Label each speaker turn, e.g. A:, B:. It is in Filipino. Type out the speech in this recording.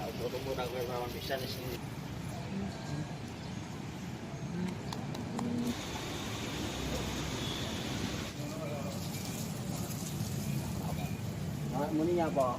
A: Tutong muna ko yung mga bisanes ni. Muni niya po.